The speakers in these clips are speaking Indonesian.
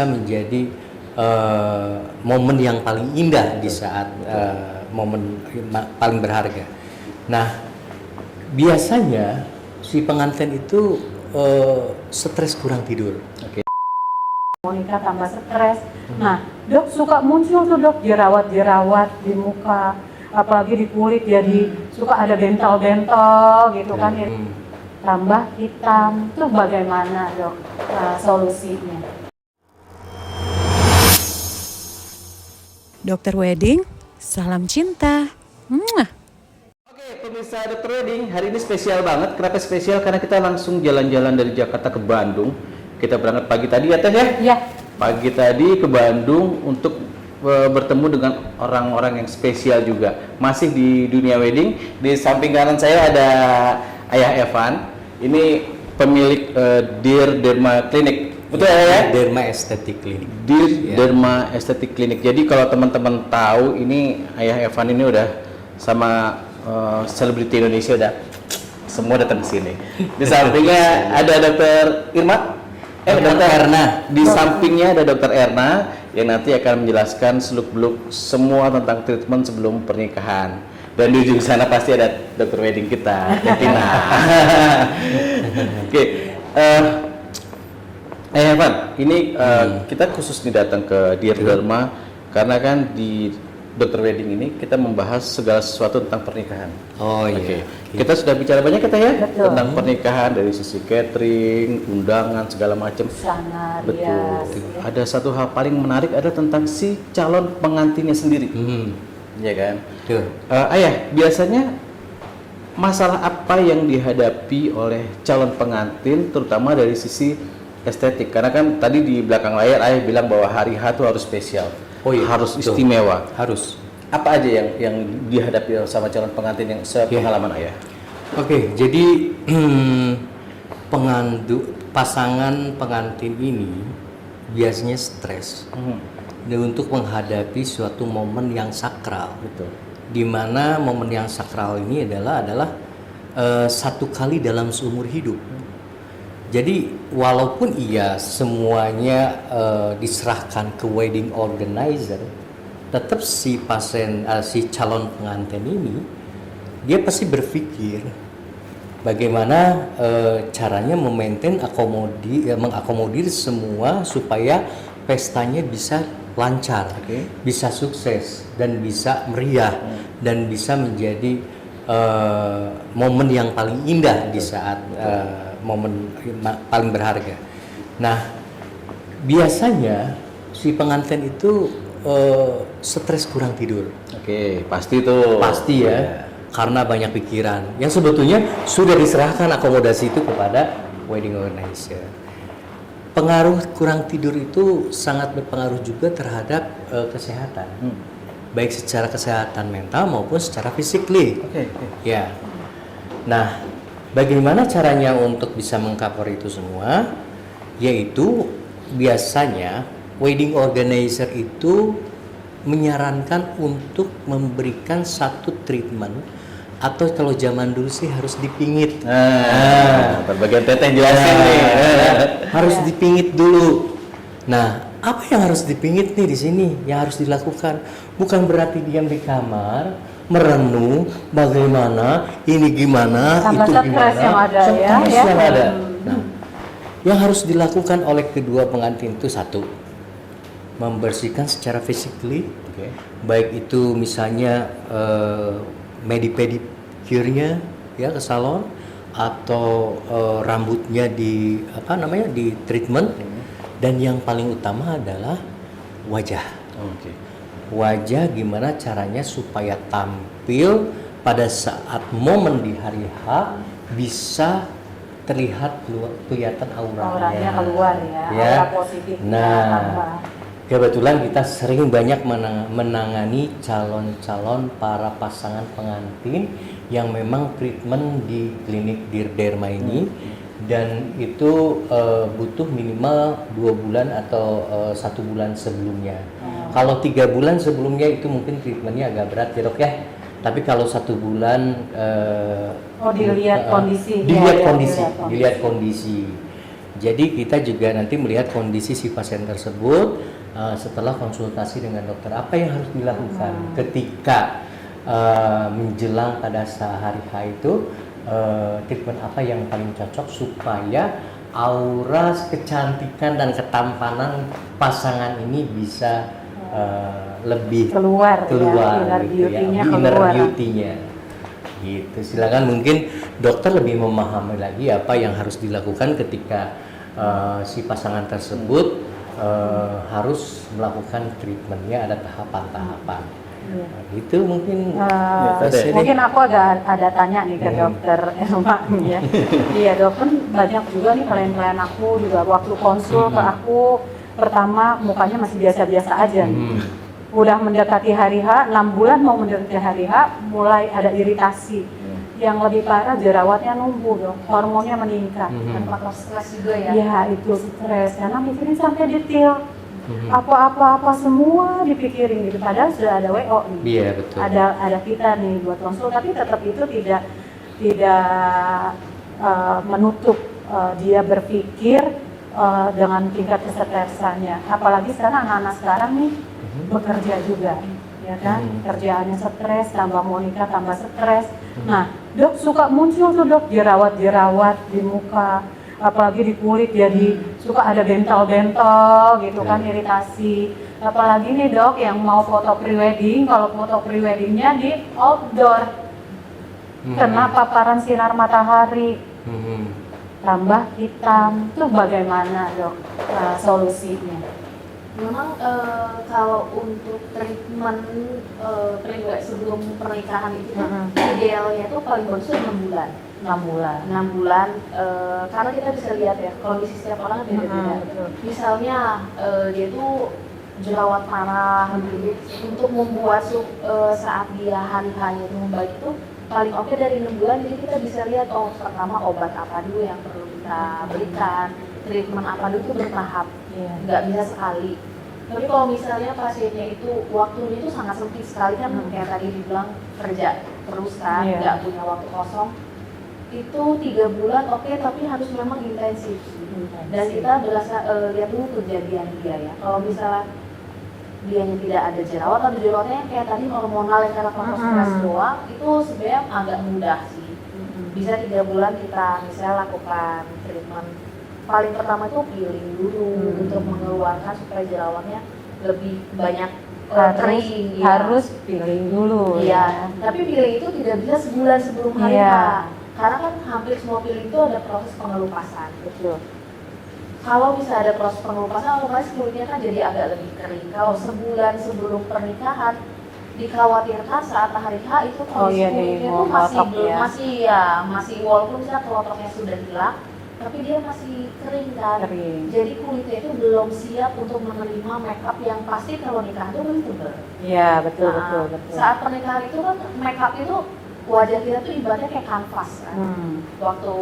menjadi momen yang paling indah di saat momen paling berharga. Nah, biasanya si pengantin itu stres kurang tidur. Oke. Mau nikah tambah stres. Nah, dok suka muncul tuh dok jerawat-jerawat di muka, apalagi di kulit jadi suka ada bentol-bentol gitu kan ya. Tambah hitam. Itu bagaimana dok solusinya? Dokter Wedding, salam cinta. Oke, pemirsa Dokter Wedding, hari ini spesial banget. Kenapa spesial? Karena kita langsung jalan-jalan dari Jakarta ke Bandung. Kita berangkat pagi tadi ya Teh ya? Iya. Pagi tadi ke Bandung untuk bertemu dengan orang-orang yang spesial juga. Masih di dunia wedding. Di samping kanan saya ada Ayah Evan. Ini pemilik Dear Derma Clinic. Betul ya? Derma Estetik Clinic. Dear Derma Estetik Clinic. Jadi kalau teman-teman tahu, ini Ayah Evan ini udah sama selebriti Indonesia, udah semua datang ke sini. Di sampingnya ada Dokter Irma. Dokter Erna. Di sampingnya ada Dokter Erna yang nanti akan menjelaskan seluk-beluk semua tentang treatment sebelum pernikahan. Dan di ujung sana pasti ada Dokter Wedding kita, Tina. Oke, Evan, ini kita khusus nih datang ke Dear Derma karena kan di Dokter Wedding ini kita membahas segala sesuatu tentang pernikahan. Oh iya. Oke. Kita sudah bicara banyak kita ya. Betul. Tentang pernikahan dari sisi catering, undangan segala macam. Sana Betul. rias. Ada satu hal paling menarik ada tentang si calon pengantinnya sendiri. Iya kan? Betul. Ayah, biasanya masalah apa yang dihadapi oleh calon pengantin terutama dari sisi estetik? Karena kan tadi di belakang layar Ayah bilang bahwa hari H itu harus spesial. Oh iya, harus betul. istimewa. Harus. Apa aja yang dihadapi sama calon pengantin yang sepengalaman Ayah? Oke, jadi pasangan pengantin ini biasanya stres untuk menghadapi suatu momen yang sakral. Betul. Di mana momen yang sakral ini adalah satu kali dalam seumur hidup. Jadi walaupun iya semuanya diserahkan ke wedding organizer, tetap si calon pengantin ini dia pasti berpikir bagaimana caranya mengakomodir semua supaya pestanya bisa lancar, bisa sukses dan bisa meriah dan bisa menjadi momen yang paling indah di saat momen paling berharga. Nah, biasanya si pengantin itu stres kurang tidur. Oke, pasti tuh. Pasti ya, karena banyak pikiran. Yang sebetulnya sudah diserahkan akomodasi itu kepada wedding organizer. Pengaruh kurang tidur itu sangat berpengaruh juga terhadap kesehatan. Baik secara kesehatan mental maupun secara fisikly. Oke. Ya. Nah, bagaimana caranya untuk bisa mengcover itu semua? Yaitu biasanya wedding organizer itu menyarankan untuk memberikan satu treatment atau kalau zaman dulu sih harus dipingit. Bagian teteh jelasin nih. Harus dipingit dulu. Nah, apa yang harus dipingit nih di sini? Yang harus dilakukan bukan berarti diam di kamar merenung bagaimana ini gimana Tambah itu stres gimana yang ada ya. yang ada. Nah, yang harus dilakukan oleh kedua pengantin itu satu, membersihkan secara physically, baik itu misalnya pedicure-nya ya ke salon atau rambutnya di di treatment, dan yang paling utama adalah wajah. Wajah gimana caranya supaya tampil pada saat momen di hari H bisa terlihat kelihatan Auranya keluar ya. Aura positifnya tambah. Kebetulan kita sering banyak menangani calon-calon para pasangan pengantin yang memang treatment di klinik Dear Derma ini, dan itu butuh minimal 2 bulan atau 1 bulan sebelumnya. Kalau 3 bulan sebelumnya itu mungkin treatmentnya agak berat ya dok ya. Tapi kalau 1 bulan dilihat kondisi. Dilihat kondisi. Jadi kita juga nanti melihat kondisi si pasien tersebut setelah konsultasi dengan dokter, apa yang harus dilakukan ketika menjelang pada hari H itu, treatment apa yang paling cocok supaya aura kecantikan dan ketampanan pasangan ini bisa lebih Keluar ya, inner gitu ya, beauty-nya inner keluar. beauty-nya gitu. Silakan, mungkin dokter lebih memahami lagi apa yang harus dilakukan ketika si pasangan tersebut harus melakukan treatmentnya, ada tahapan-tahapan. Iya. Nah, gitu mungkin. Mungkin aku ada tanya nih ke dokter Elma ya. Iya dok, kan banyak juga nih klien-klien aku juga waktu konsul ke aku, pertama mukanya masih biasa-biasa aja nih. Udah mendekati hari H, 6 bulan mau mendekati hari H, mulai ada iritasi. Yang lebih parah jerawatnya numbuh dong, hormonnya meningkat. Dan faktor stres juga ya. Iya itu stres, karena mikirin sampai detail. Apa-apa semua dipikirin gitu, padahal sudah ada WO nih. Iya betul. Ada kita nih buat konsul, tapi tetap itu tidak menutup dia berpikir dengan tingkat kesetresannya. Apalagi sekarang anak-anak sekarang nih bekerja juga, ya kan? Kerjaannya stres, tambah mau nikah tambah stres. Nah, dok suka muncul tuh dok jerawat-jerawat di muka, apalagi di kulit, jadi suka ada bental-bental gitu kan, iritasi. Apalagi nih dok yang mau foto prewedding, kalau foto preweddingnya di outdoor, kena paparan sinar matahari, tambah hitam. Itu bagaimana dok solusinya? Memang kalau untuk treatment prewedding sebelum pernikahan itu idealnya itu paling bagus 6 bulan. 6 bulan. 6 bulan, karena kita bisa lihat ya kondisi setiap orang beda-beda. Misalnya dia tuh jerawat parah, untuk membuat saat dia hari hanya itu membaik itu paling oke dari 6 bulan. Jadi kita bisa lihat, oh pertama obat apa dulu yang perlu kita berikan, treatment apa dulu itu bertahap, nggak bisa sekali. Tapi kalau misalnya pasiennya itu waktunya itu sangat sempit sekali kan, kayak tadi dibilang kerja terus kan, nggak punya waktu kosong, itu 3 bulan oke, tapi harus memang intensif. Dan kita lihat dulu kejadian dia ya. Kalau misalnya dianya tidak ada jerawat atau jerawatnya yang kayak tadi hormonal yang karena faktor stres doang, itu sebenarnya agak mudah sih. Bisa 3 bulan kita misalnya lakukan treatment. Paling pertama itu peeling dulu untuk mengeluarkan supaya jerawatnya lebih banyak kering. Harus peeling dulu. Iya, tapi peeling itu tidak bisa sebulan sebelum hari H. Karena kan hampir semua peeling itu ada proses pengelupasan. Betul. Kalau bisa ada proses pengelupasan, otomatis kulitnya kan jadi agak lebih kering. Kalau sebulan sebelum pernikahan, dikhawatirkan saat hari H itu kondisi kulitnya itu masih walaupun misalnya kelotoknya sudah hilang, tapi dia masih kering kan. Jadi kulitnya itu belum siap untuk menerima make up yang pasti kalau nikah itu kan tebal. Iya betul. Saat pernikahan itu kan make up itu wajah kita tuh ibaratnya kayak kanvas kan. Waktu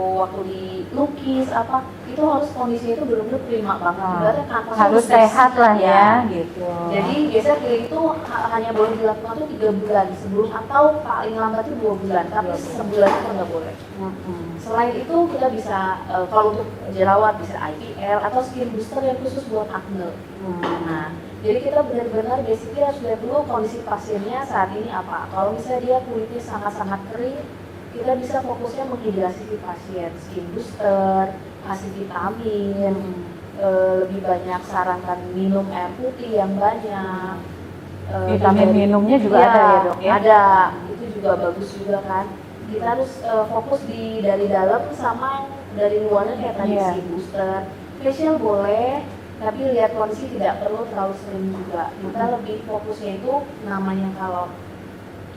dilukis apa itu harus kondisinya itu benar-benar prima banget. Ibaratnya kanvas harus sehat lah ya gitu. Jadi biasanya peeling itu hanya boleh dilakukan tuh 3 bulan sebelum, atau paling lambat itu 2 bulan, tapi sebulan itu nggak boleh. Selain itu kita bisa kalau untuk jerawat bisa IPL atau skin booster yang khusus buat acne. Nah, jadi kita benar-benar basically harus lihat dulu kondisi pasiennya saat ini apa. Kalau misalnya dia kulitnya sangat-sangat kering, kita bisa fokusnya menghidrasi si pasien, skin booster, kasih vitamin, lebih banyak sarankan minum air putih yang banyak. Vitamin minumnya juga ada ya dok ya? Ada, itu juga bagus juga kan. Kita harus fokus dari dalam sama dari luarnya kayak tadi skin booster. Facial boleh, tapi lihat kondisi, tidak perlu terlalu sering juga. Kita lebih fokusnya itu namanya kalau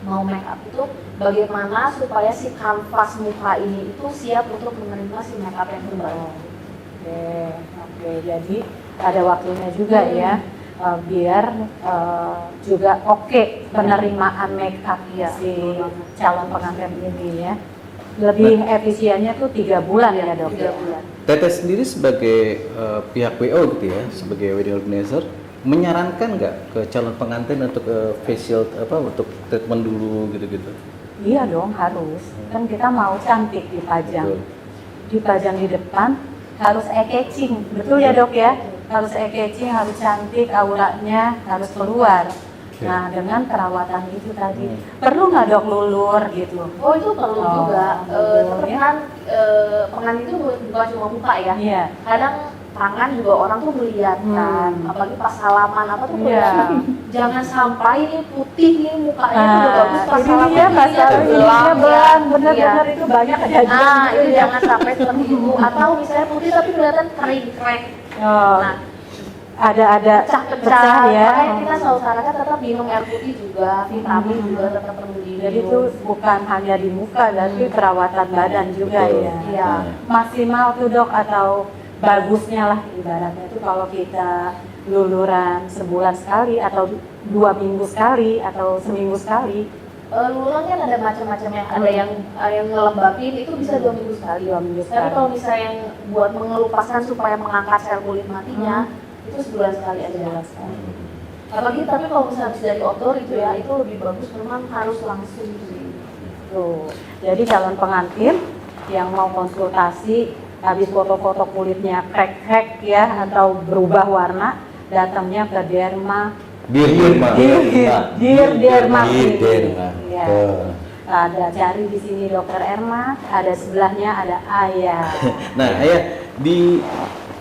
mau make up itu bagaimana supaya si kanvas muka ini itu siap untuk menerima si make up yang terbaik. Oke, jadi ada waktunya juga ya, biar juga oke penerimaan make up si calon pengantin ini ya. Lebih efisiennya tuh 3 bulan ya dok. 3 bulan. Teteh sendiri sebagai pihak WO gitu ya, sebagai wedding organizer, menyarankan nggak ke calon pengantin untuk facial untuk treatment dulu gitu-gitu? Iya dong harus, kan kita mau cantik dipajang. Betul. Dipajang di depan, harus eye-catching, betul ya dok ya? Harus eye-catching, harus cantik, auranya harus keluar. Nah, dengan perawatan itu tadi, perlu nggak dok lulur gitu? Oh itu perlu Oh, juga. lulur, Tapi ya. kan pengantin itu bukan cuma muka ya. Iya. Kadang tangan juga orang tuh melihat kan, apalagi pas salaman apa tuh Iya. kelihatan. Jangan sampai ini putih nih mukanya tuh udah bagus pas ini salaman dia pas ini ada belang, belang, benar-benar Iya. itu banyak kejadian. Nah gitu itu ya. jangan sampai seperti itu. Atau misalnya putih tapi kelihatan kering krek. Oh, Nah ada pecah-pecah ya. makanya kita selalu sarankan tetap minum air putih juga, vitamin juga tetap perlu diminum. Jadi itu bukan hanya di muka, tapi perawatan badan juga Betul. ya. Iya. Maksimal tuh dok atau bagusnya lah ibaratnya itu kalau kita luluran sebulan sekali atau 2 minggu sekali atau seminggu sekali. Luluran kan ada macam-macam yang ada yang ngelembabin itu bisa 2 minggu sekali. 2 minggu Tapi sekali. kalau misalnya yang buat mengelupaskan supaya mengangkat sel kulit matinya itu sebulan sekali aja. Sebulan sekali. Apalagi tapi kalau misalnya habis dari outdoor itu ya itu lebih bagus memang harus langsung sih. Tuh. Jadi calon pengantin yang mau konsultasi habis foto-foto kulitnya crack ya atau berubah warna, datangnya ke Derma. Dirma. Dirma. Dirma. Iya. Tuh. Ada cari di sini Dokter Erma, ada sebelahnya ada Ayah. Nah, Ayah,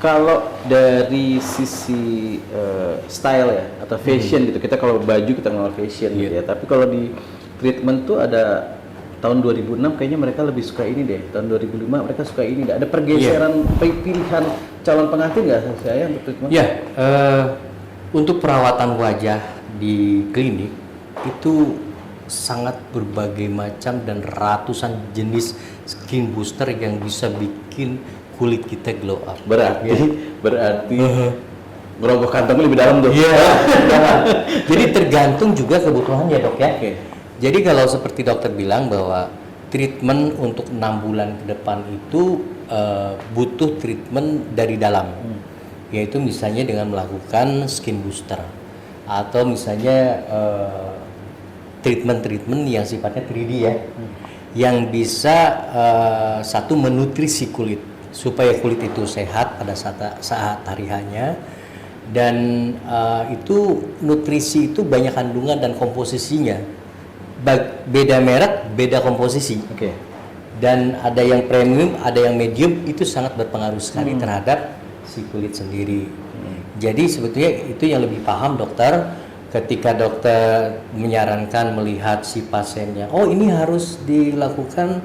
kalau dari sisi style ya atau fashion gitu, kita kalau baju kita kenal fashion gitu ya. Tapi kalau di treatment tuh ada tahun 2006 kayaknya mereka lebih suka ini deh. Tahun 2005 mereka suka ini deh. Ada pergeseran pilihan calon pengantin nggak saya untuk treatment? Ya, untuk perawatan wajah di klinik itu sangat berbagai macam dan ratusan jenis skin booster yang bisa bikin kulit kita glow up. Berarti ngerogoh kantongnya lebih dalam tuh. Iya. Jadi tergantung juga kebutuhannya dok ya. Oke. Jadi kalau seperti dokter bilang bahwa treatment untuk 6 bulan ke depan itu butuh treatment dari dalam, yaitu misalnya dengan melakukan skin booster atau misalnya treatment yang sifatnya 3D ya, yang bisa satu menutrisi kulit supaya kulit itu sehat pada saat hari hanya. Dan itu nutrisi itu banyak kandungan dan komposisinya beda merek, beda komposisi. Oke. Dan ada yang premium, ada yang medium, itu sangat berpengaruh sekali terhadap si kulit sendiri. Jadi sebetulnya itu yang lebih paham dokter ketika dokter menyarankan melihat si pasiennya. Oh ini harus dilakukan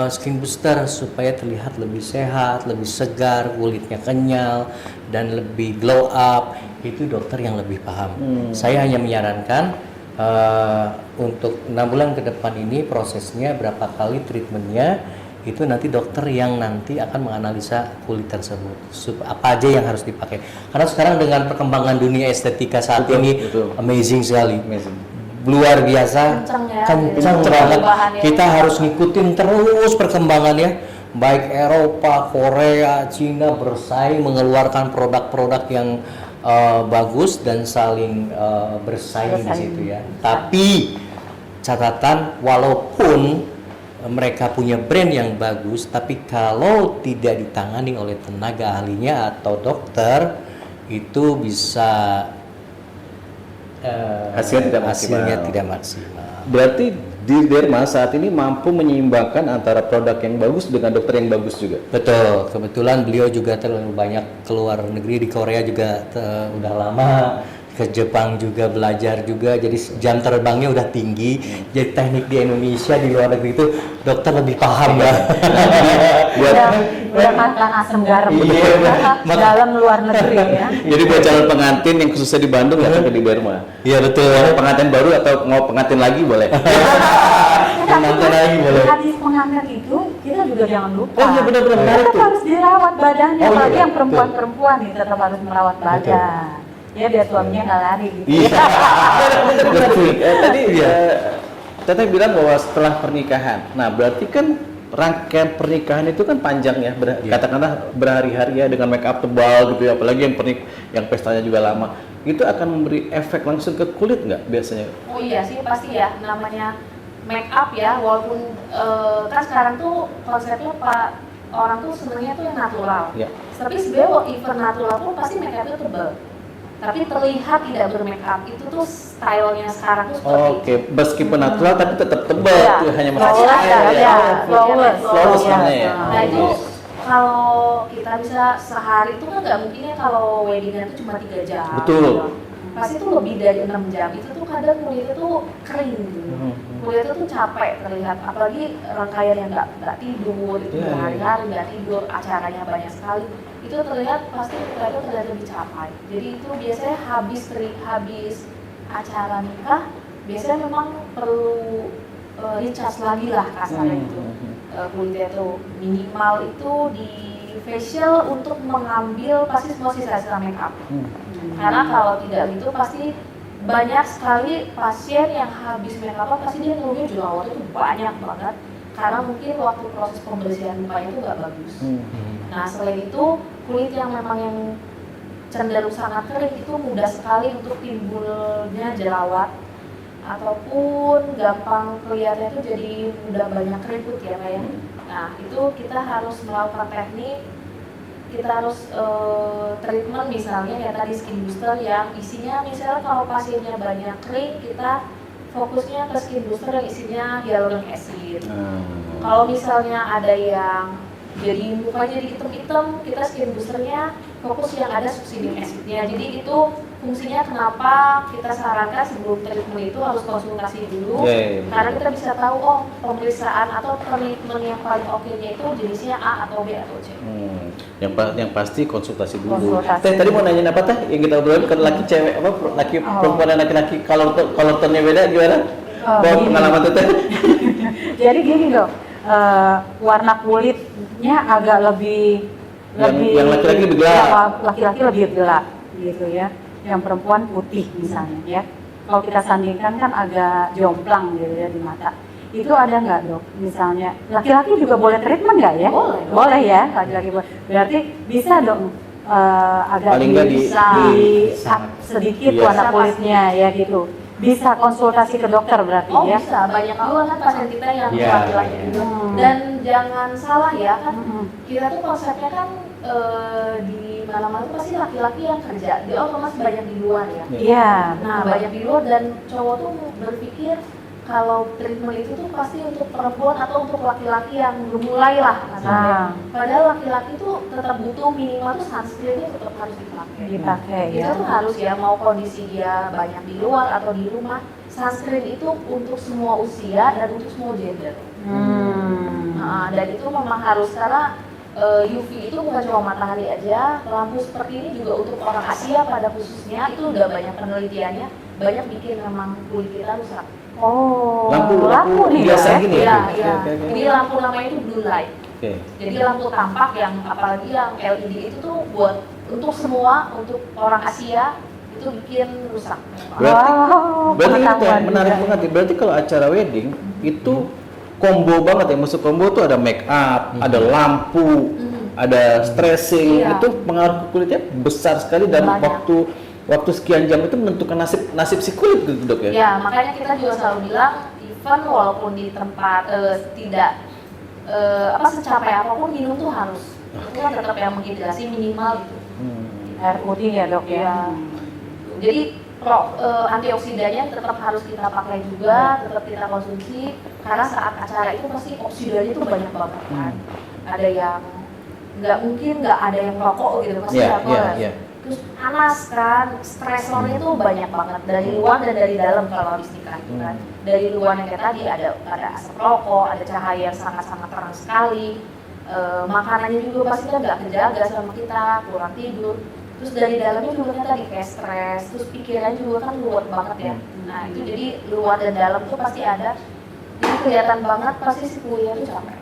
skin booster supaya terlihat lebih sehat, lebih segar, kulitnya kenyal dan lebih glow up. Itu dokter yang lebih paham. Saya hanya menyarankan untuk 6 bulan ke depan ini prosesnya berapa kali treatmentnya itu nanti dokter yang nanti akan menganalisa kulit tersebut apa aja yang harus dipakai karena sekarang dengan perkembangan dunia estetika saat ini amazing sekali, luar biasa, kencang banget. Kita harus ngikutin terus perkembangannya, baik Eropa, Korea, Cina bersaing mengeluarkan produk-produk yang bagus dan saling bersaing di situ ya. Tapi catatan walaupun mereka punya brand yang bagus, tapi kalau tidak ditangani oleh tenaga ahlinya atau dokter itu bisa hasilnya tidak maksimal. Berarti di Derma saat ini mampu menyeimbangkan antara produk yang bagus dengan dokter yang bagus juga. Betul, kebetulan beliau juga terlalu banyak keluar negeri, di Korea juga udah lama, ke Jepang juga belajar juga, jadi jam terbangnya udah tinggi. Jadi teknik di Indonesia di luar negeri itu dokter lebih paham ya. Udah makan asam garam Iya. dalam luar negeri ya. Jadi buat calon pengantin yang khususnya di Bandung datang ke di Derma. Iya betul. Pengantin baru atau mau pengantin lagi boleh. Pengantin lagi boleh. Hadis pengantin itu kita juga jangan lupa. Oh iya benar-benar menarik Tetap tuh. harus dirawat badannya, Oh, iya, apalagi yang betul. perempuan-perempuan nih tetap harus merawat badan. Ya biar suaminya nggak lari gitu. Iya. Tadi Teteh bilang bahwa setelah pernikahan. Nah, berarti kan rangkaian pernikahan itu kan panjang ya, katakanlah berhari-hari ya dengan make up tebal gitu ya, apalagi yang pestanya juga lama. Itu akan memberi efek langsung ke kulit nggak biasanya? Oh iya sih pasti ya, namanya make up ya, walaupun kan sekarang tuh konsepnya orang tuh senangnya tuh yang natural. Ya. Tapi sebenarnya even natural pun pasti make upnya tebal. Tapi terlihat tidak bermake up, itu tuh stylenya sekarang tuh seperti Oke, meskipun natural tapi tetap tebal Iya. tuh hanya Pasti masalah ada, air ya. Flawless. Flawless namanya ya. Nah itu kalau kita bisa sehari itu kan nggak mungkin ya kalau weddingan itu cuma 3 jam. Betul. gitu. Pasti itu lebih dari 6 jam. Itu tuh kadang kulitnya tuh kering gitu. Kulitnya tuh capek terlihat. Apalagi rangkaian yang nggak tidur, itu Iya, berhari-hari nggak tidur, acaranya banyak sekali. Itu terlihat pasti mereka terlihat lebih capek. Jadi itu biasanya habis acara nikah, biasanya memang perlu recharge lagi lah kasarnya gitu. Kulitnya tuh minimal itu di facial untuk mengambil pasti semua sisa-sisa make up. Karena kalau tidak gitu pasti banyak sekali pasien yang habis make up pasti dia ngeluhnya jerawat itu banyak banget karena mungkin waktu proses pembersihan mukanya itu nggak bagus. Nah selain itu kulit yang memang yang cenderung sangat kering itu mudah sekali untuk timbulnya jerawat ataupun gampang kelihatannya itu jadi mudah banyak keriput ya kayak. Nah itu kita harus melakukan teknik, kita harus treatment misalnya ya tadi skin booster yang isinya misalnya kalau pasiennya banyak kering kita fokusnya ke skin booster yang isinya hyaluronic acid. Kalau misalnya ada yang jadi mukanya jadi hitam-hitam, kita skin boosternya fokus yang ada succinate acidnya. Jadi itu fungsinya kenapa kita sarankan sebelum treatment itu harus konsultasi dulu, karena kita bisa tahu oh pemeriksaan atau treatment yang paling oke-nya itu jenisnya A atau B atau C. Yang pasti konsultasi dulu. Konsultasi. Teh tadi mau nanyain apa teh? Yang kita obrolin kan laki cewek apa laki perempuan dan laki-laki kalau tonnya beda gimana? Bawa pengalaman tuh teh. Jadi gini dok, warna kulitnya agak lebih Yang laki-laki lebih gelap. Laki-laki lebih gelap gitu ya. Yang perempuan putih misalnya ya. Kalau kita sandingkan kan agak jomplang gitu ya di mata. Itu ada nggak dok? Misalnya laki-laki juga boleh treatment nggak ya? Boleh ya, laki-laki boleh. Berarti bisa dong agak Paling nggak sedikit Iya. warna kulitnya ya gitu. Bisa konsultasi ke dokter berarti Oh ya? bisa, banyak juga kan pasien kita yang Iya, laki-laki iya. juga. Dan jangan salah ya kan, kita tuh konsepnya kan di mana-mana tuh pasti laki-laki yang kerja, dia otomatis banyak di luar ya. Iya. Nah banyak di luar dan cowok tuh berpikir kalau treatment itu tuh pasti untuk perempuan atau untuk laki-laki yang belum mulai lah kasarnya. Padahal laki-laki tuh tetap butuh minimal tuh sunscreennya tetap harus dipakai. ya. Itu tuh harus ya mau kondisi dia banyak di luar atau di rumah, sunscreen itu untuk semua usia dan untuk semua gender. Nah, dan itu memang harus karena UV itu bukan cuma matahari aja, lampu seperti ini juga untuk orang Asia pada khususnya itu udah banyak penelitiannya, banyak bikin memang kulit kita rusak. Oh, Lampu nih biasa ya? gini ya? Iya, Oke, iya. oke, oke. Jadi lampu namanya itu blue light. Oke. Jadi lampu tampak yang apalagi yang LED itu tuh buat untuk semua, untuk orang Asia itu bikin rusak. Berarti pengetahuan itu ya, menarik juga. banget. Berarti kalau acara wedding itu combo banget ya. Maksud combo tuh ada make up, ada lampu, ada stressing. Iya. Itu pengaruh ke kulitnya besar sekali dan Banyak. waktu sekian jam itu menentukan nasib si kulit gitu dok ya. Ya, makanya kita juga selalu bilang, even walaupun di tempat tidak secapek apapun minum tuh harus. Itu kan tetap yang menghidrasi minimal gitu. Air putih ya dok ya? Ya. Jadi antioksidannya tetap harus kita pakai juga, tetap kita konsumsi karena saat acara itu pasti oksidannya itu banyak banget kan. Ada yang nggak ada yang rokok gitu pasti Iya. terus panas kan, stresornya itu banyak banget dari luar dan dari dalam kalau habis nikah gitu kan. Dari luarnya kayak tadi ada asap rokok, ada cahaya yang sangat-sangat terang sekali. Makanannya juga pasti kan nggak kejaga sama kita, kurang tidur. Terus dari dalamnya juga kan tadi kayak stres, terus pikiran juga kan luar banget ya. Nah itu jadi luar dan dalam tuh pasti ada. Jadi kelihatan banget pasti si kulitnya tuh capek.